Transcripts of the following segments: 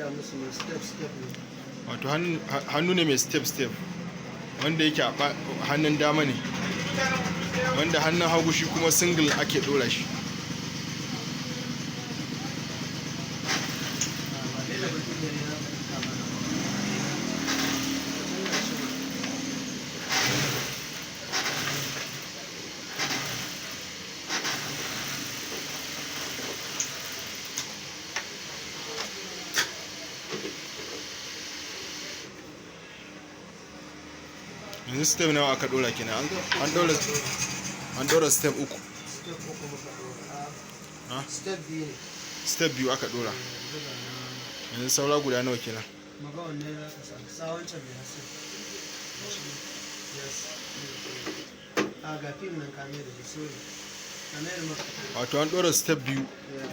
gaya musu mai step ne. wato hannu ne mai step wanda yake a hannun dama ne, wanda hannun hagu shi kuma single ake dora shi. Yanzu step nawa aka dora kenan? An dora step uku. Step biyu aka dora. Yanzu saura guda nawa kenan? Maga wanne za ka sa wancan mai haske. Ga fim nan kame da sorry. Kamar maka. Wato an dora step biyu.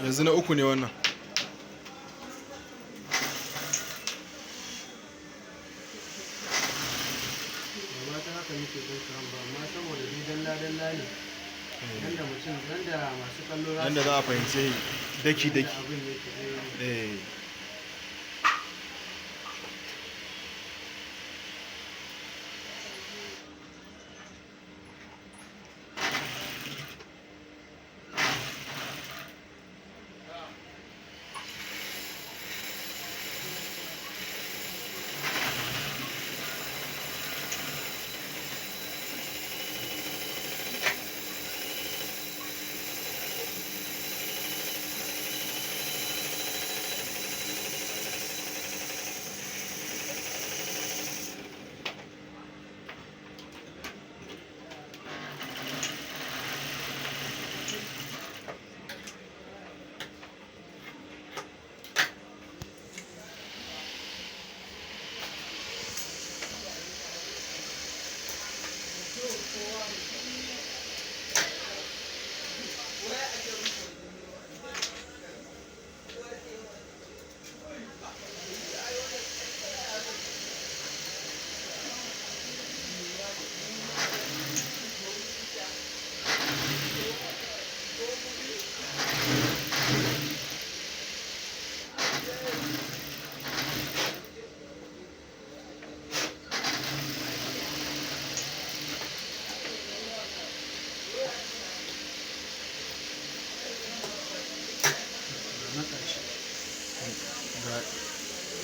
Yanzu na uku ne wannan. Haka nake ɗauka ba amma saboda dai dalla ne yanda mutum yanda masu kallo yanda za a fahimce daki abin yake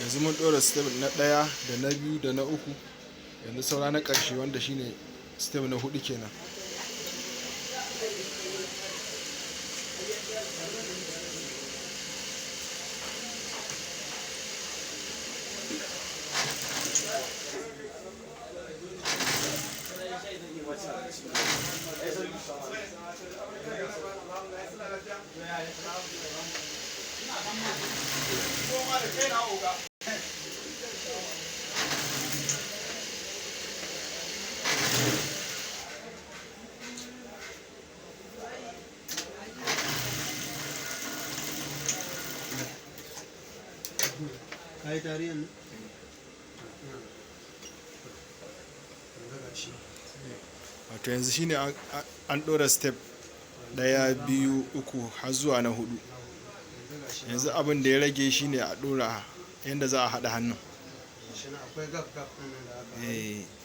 yanzu mun ɗora step na ɗaya da na biyu da na uku, yanzu saura na ƙarshe wanda shine step na 4 kenan. Kai tarihin wato yanzu shine an ɗora step 1 2 3 har zuwa na 4. yanzu abin da ya rage shine a ɗora yadda za a haɗa hannun. akwai gap ɗin da aka